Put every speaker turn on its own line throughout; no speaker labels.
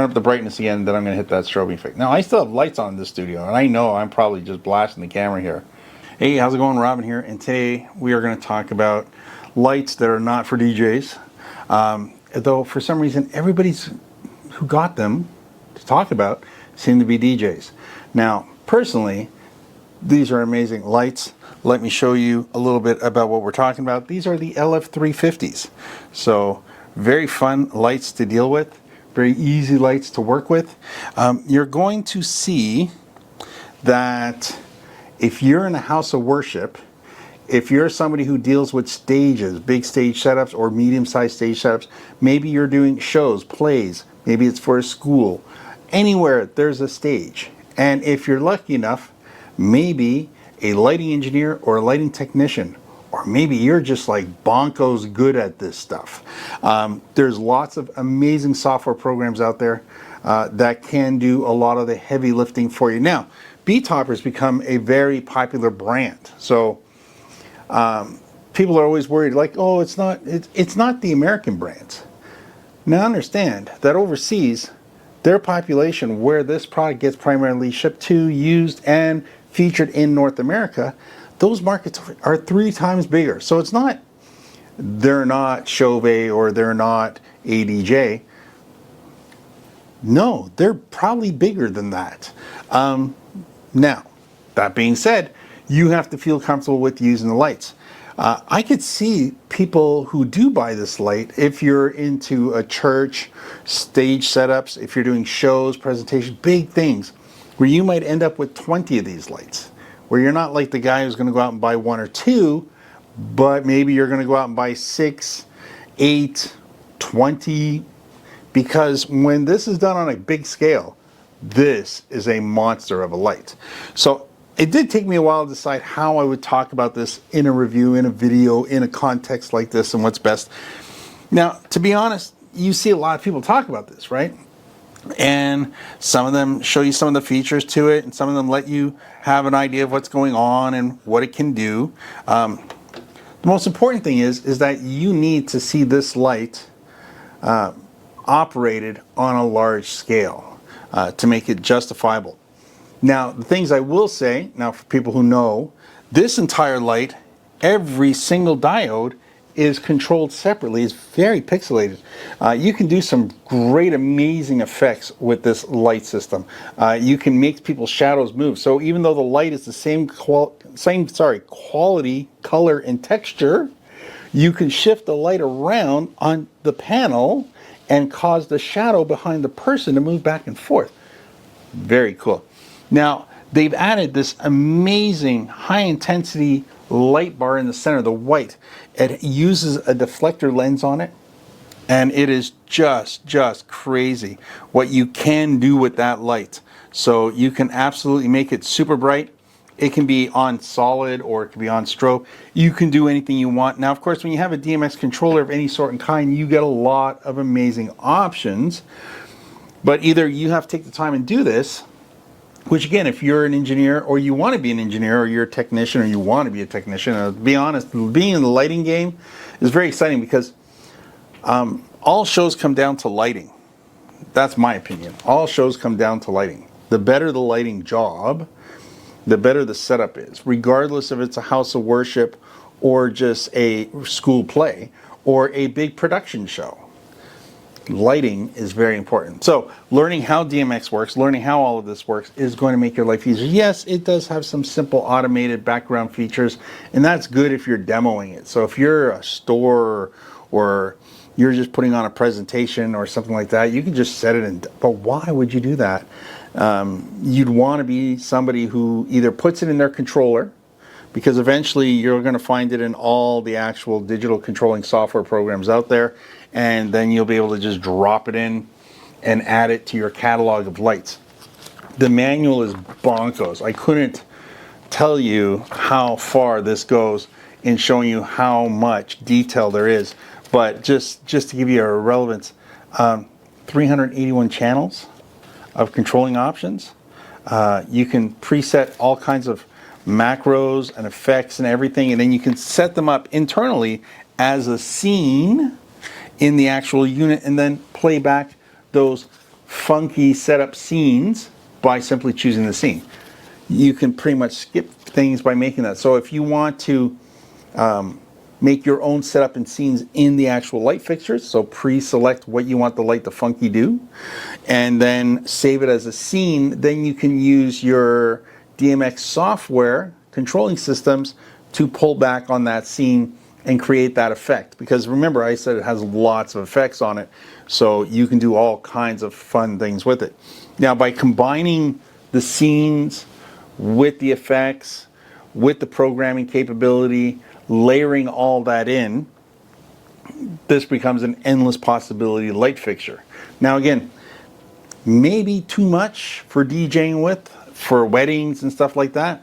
turn up the brightness again, then I'm going to hit that strobe effect. Now, I still have lights on in this studio, and I know I'm probably just blasting the camera here. Hey, how's it going? Robin here, and today we are going to talk about lights that are not for DJs. Though for some reason, everybody's who got them to talk about seem to be DJs. Now, personally, these are amazing lights. Let me show you a little bit about what we're talking about. These are the LF350s. So, very fun lights to deal with. Very easy lights to work with. You're going to see that if you're in a house of worship, if you're somebody who deals with stages, big stage setups or medium-sized stage setups, maybe you're doing shows, plays, maybe it's for a school, anywhere there's a stage. And if you're lucky enough, maybe a lighting engineer or a lighting technician, or maybe you're just like bonkos good at this stuff. There's lots of amazing software programs out there that can do a lot of the heavy lifting for you. Now, Betopper's become a very popular brand. So people are always worried, like, oh, it's not the American brands. Now understand that overseas, their population where this product gets primarily shipped to, used, and featured in North America, those markets are 3 times bigger. So it's not, they're not Strobe or they're not ADJ. No, they're probably bigger than that. Now, that being said, you have to feel comfortable with using the lights. I could see people who do buy this light, if you're into a church, stage setups, if you're doing shows, presentations, big things, where you might end up with 20 of these lights, where you're not like the guy who's going to go out and buy 1 or 2, but maybe you're going to go out and buy 6, 8, 20, because when this is done on a big scale, this is a monster of a light. So it did take me a while to decide how I would talk about this in a review, in a video, in a context like this, and what's best. Now, to be honest, you see a lot of people talk about this, right? And some of them show you some of the features to it, and some of them let you have an idea of what's going on and what it can do. The most important thing is that you need to see this light operated on a large scale to make it justifiable. Now, the things I will say, now for people who know, this entire light, every single diode is controlled separately. It's very pixelated. You can do some great, amazing effects with this light system. You can make people's shadows move. So even though the light is the same quality, color, and texture, you can shift the light around on the panel and cause the shadow behind the person to move back and forth. Very cool. Now, they've added this amazing high-intensity light bar in the center, the white. It uses a deflector lens on it, and it is just crazy what you can do with that light. So you can absolutely make it super bright. It can be on solid or it can be on strobe. You can do anything you want. Now, of course, when you have a DMX controller of any sort and kind, you get a lot of amazing options. But either you have to take the time and do this, which again, if you're an engineer or you want to be an engineer or you're a technician or you want to be a technician, to be honest, being in the lighting game is very exciting because all shows come down to lighting. That's my opinion. All shows come down to lighting. The better the lighting job, the better the setup is, regardless if it's a house of worship or just a school play or a big production show. Lighting is very important. So learning how DMX works, learning how all of this works is going to make your life easier. Yes, it does have some simple automated background features, and that's good if you're demoing it. So if you're a store or you're just putting on a presentation or something like that, you can just set it in. But why would you do that? You'd want to be somebody who either puts it in their controller, because eventually you're going to find it in all the actual digital controlling software programs out there, and then you'll be able to just drop it in and add it to your catalog of lights. The manual is bonkers. I couldn't tell you how far this goes in showing you how much detail there is, but just to give you a relevance, 381 channels of controlling options. You can preset all kinds of macros and effects and everything, and then you can set them up internally as a scene in the actual unit and then play back those funky setup scenes by simply choosing the scene. You can pretty much skip things by making that. So if you want to make your own setup and scenes in the actual light fixtures, so pre-select what you want the light to funky do, and then save it as a scene, then you can use your DMX software controlling systems to pull back on that scene and create that effect. Because remember, I said it has lots of effects on it, so you can do all kinds of fun things with it. Now, by combining the scenes with the effects, with the programming capability, layering all that in, this becomes an endless possibility light fixture. Now again, maybe too much for DJing with, for weddings and stuff like that.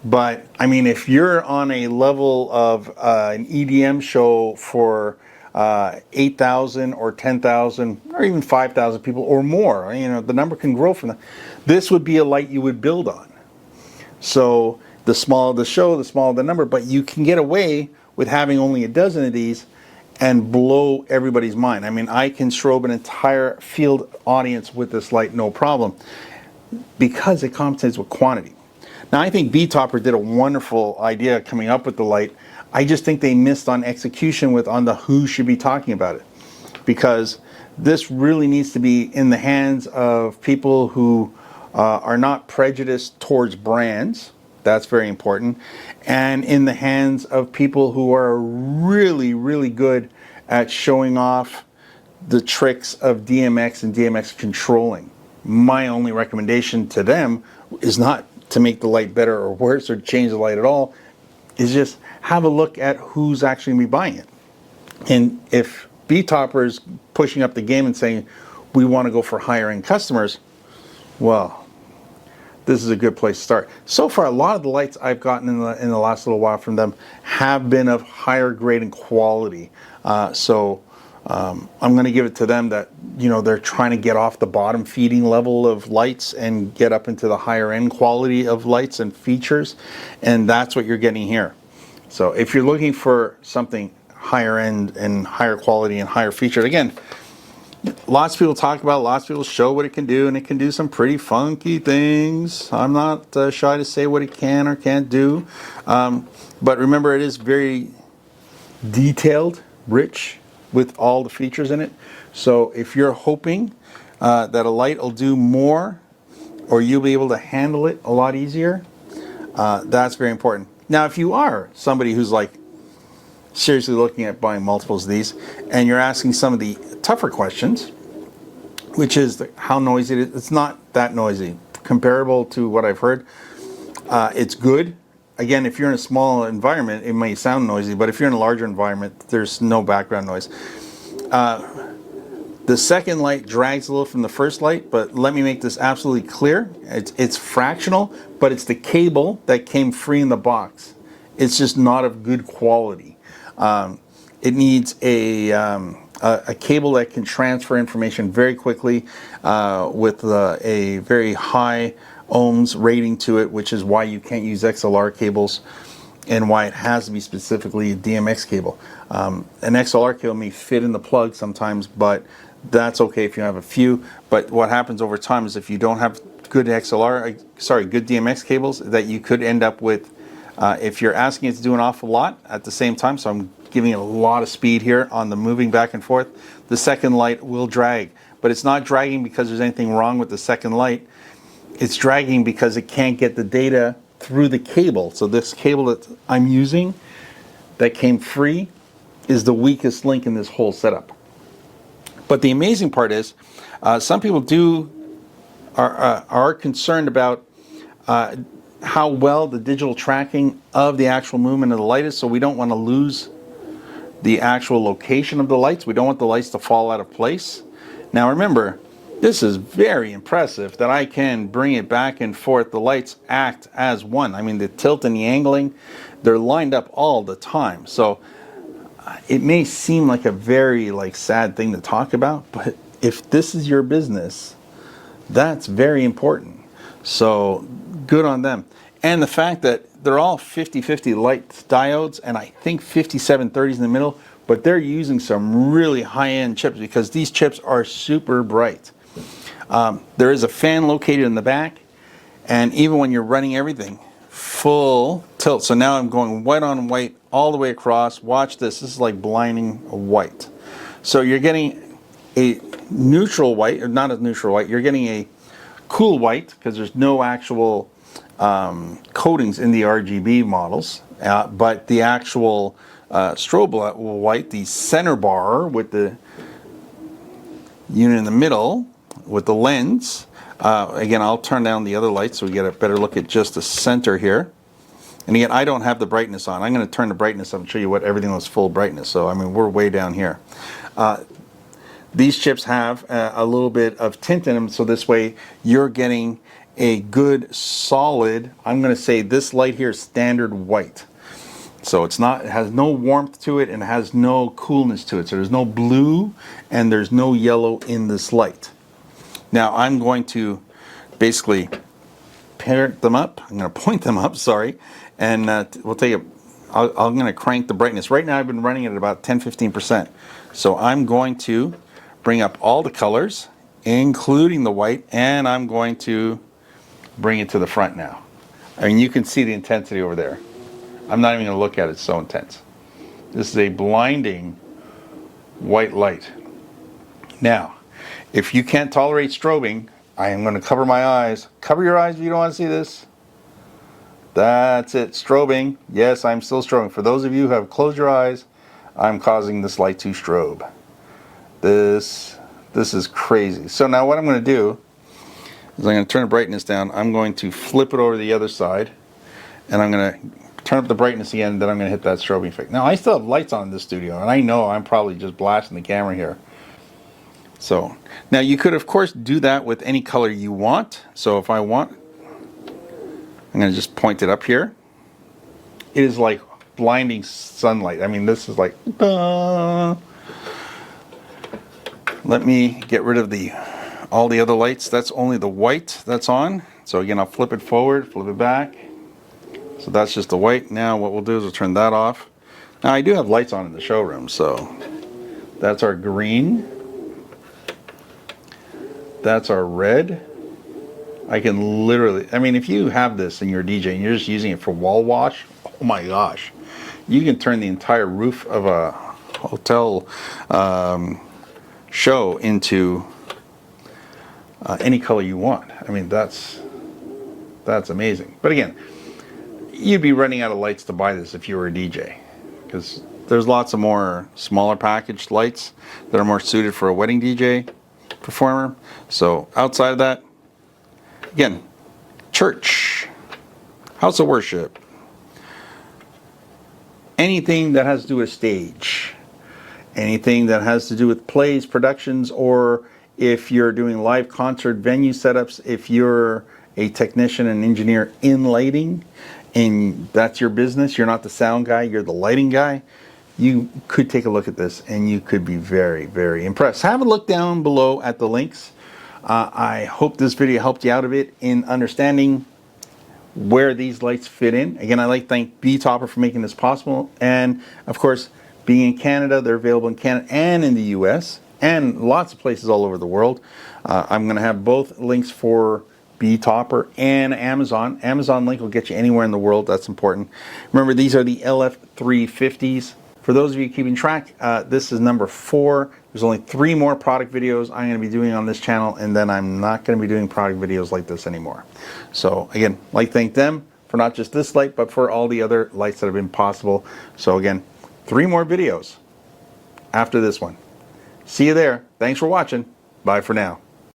But I mean, if you're on a level of an EDM show for 8,000 or 10,000 or even 5,000 people or more, you know, the number can grow from that. This would be a light you would build on. So the smaller the show, the smaller the number, but you can get away with having only a dozen of these and blow everybody's mind. I mean, I can strobe an entire field audience with this light, no problem, because it compensates with quantity. Now, I think Betopper did a wonderful idea coming up with the light. I just think they missed on execution on the who should be talking about it, because this really needs to be in the hands of people who are not prejudiced towards brands. That's very important. And in the hands of people who are really, really good at showing off the tricks of DMX and DMX controlling. My only recommendation to them is not to make the light better or worse or change the light at all, is just have a look at who's actually going to be buying it. And if Betopper is pushing up the game and saying, we want to go for higher end customers, well, this is a good place to start. So far, a lot of the lights I've gotten in the last little while from them have been of higher grade and quality. I'm going to give it to them that, you know, they're trying to get off the bottom feeding level of lights and get up into the higher end quality of lights and features, and that's what you're getting here. So if you're looking for something higher end and higher quality and higher featured, again, lots of people talk about it, lots of people show what it can do, and it can do some pretty funky things. I'm not shy to say what it can or can't do. But remember, it is very detailed, rich, with all the features in it. So if you're hoping that a light will do more, or you'll be able to handle it a lot easier, that's very important. Now, if you are somebody who's like seriously looking at buying multiples of these, and you're asking some of the tougher questions, which is how noisy it is. It's not that noisy. Comparable to what I've heard, it's good. Again, if you're in a small environment, it may sound noisy, but if you're in a larger environment, there's no background noise. The second light drags a little from the first light, but let me make this absolutely clear. It's fractional, but it's the cable that came free in the box. It's just not of good quality. It needs a cable that can transfer information very quickly with a very high ohms rating to it, which is why you can't use XLR cables and why it has to be specifically a DMX cable. An XLR cable may fit in the plug sometimes, but that's okay if you have a few. But what happens over time is if you don't have good good DMX cables, that you could end up with, if you're asking it to do an awful lot at the same time, so I'm giving it a lot of speed here on the moving back and forth, the second light will drag. But it's not dragging because there's anything wrong with the second light. It's dragging because it can't get the data through the cable. So this cable that I'm using that came free is the weakest link in this whole setup. But the amazing part is, some people are concerned about how well the digital tracking of the actual movement of the light is, so we don't want to lose the actual location of the lights. We don't want the lights to fall out of place. Now remember, this is very impressive that I can bring it back and forth. The lights act as one. I mean, the tilt and the angling, they're lined up all the time. So it may seem like a very sad thing to talk about, but if this is your business, that's very important. So good on them. And the fact that they're all 50/50 light diodes, and I think 5730s in the middle, but they're using some really high-end chips because these chips are super bright. There is a fan located in the back, and even when you're running everything full tilt, so now I'm going white on white all the way across. Watch this. This is like blinding white. So you're getting a neutral white, or not a neutral white, you're getting a cool white because there's no actual coatings in the RGB models, but the actual strobe white, the center bar with the unit in the middle with the lens. Again, I'll turn down the other lights so we get a better look at just the center here. And again, I don't have the brightness on. I'm going to turn the brightness up and show you what everything was full brightness. So I mean, we're way down here. These chips have a little bit of tint in them, so this way you're getting a good solid, I'm going to say this light here is standard white. So it's not, it has no warmth to it and it has no coolness to it. So there's no blue and there's no yellow in this light. Now I'm going to basically parent them up. I'm going to point them up, sorry, and we'll take it. I'm going to crank the brightness. Right now I've been running it at about 10-15%. So I'm going to bring up all the colors, including the white, and I'm going to bring it to the front now. I mean, you can see the intensity over there. I'm not even going to look at it, it's so intense. This is a blinding white light. Now, if you can't tolerate strobing, I am going to cover my eyes. Cover your eyes if you don't want to see this. That's it, strobing. Yes, I'm still strobing. For those of you who have closed your eyes, I'm causing this light to strobe. This is crazy. So now what I'm going to do is I'm going to turn the brightness down. I'm going to flip it over to the other side, and I'm going to turn up the brightness again, and then I'm going to hit that strobing effect. Now I still have lights on in this studio, and I know I'm probably just blasting the camera here. So now you could of course do that with any color you want. So if I want, I'm going to just point it up here. It is like blinding sunlight. I mean, this is like, let me get rid of all the other lights. That's only the white that's on. So again, I'll flip it forward, flip it back. So that's just the white. Now what we'll do is we'll turn that off. Now I do have lights on in the showroom, so that's our green. That's our red. I can literally, I mean, if you have this and you're a DJ and you're just using it for wall wash, oh my gosh, you can turn the entire roof of a hotel show into any color you want. I mean, that's amazing. But again, you'd be running out of lights to buy this if you were a DJ, because there's lots of more smaller packaged lights that are more suited for a wedding DJ performer. So outside of that, again, church, house of worship, anything that has to do with stage, anything that has to do with plays, productions, or if you're doing live concert venue setups, if you're a technician and engineer in lighting and that's your business, you're not the sound guy, you're the lighting guy, you could take a look at this and you could be very, very impressed. Have a look down below at the links. I hope this video helped you out a bit in understanding where these lights fit in. Again, I'd like to thank Betopper for making this possible. And of course, being in Canada, they're available in Canada and in the US and lots of places all over the world. I'm going to have both links for Betopper and Amazon. Amazon link will get you anywhere in the world. That's important. Remember, these are the LF350s. For those of you keeping track, this is number 4. There's only 3 more product videos I'm going to be doing on this channel, and then I'm not going to be doing product videos like this anymore. So again, I'd like to thank them for not just this light, but for all the other lights that have been possible. So again, 3 more videos after this one. See you there. Thanks for watching. Bye for now.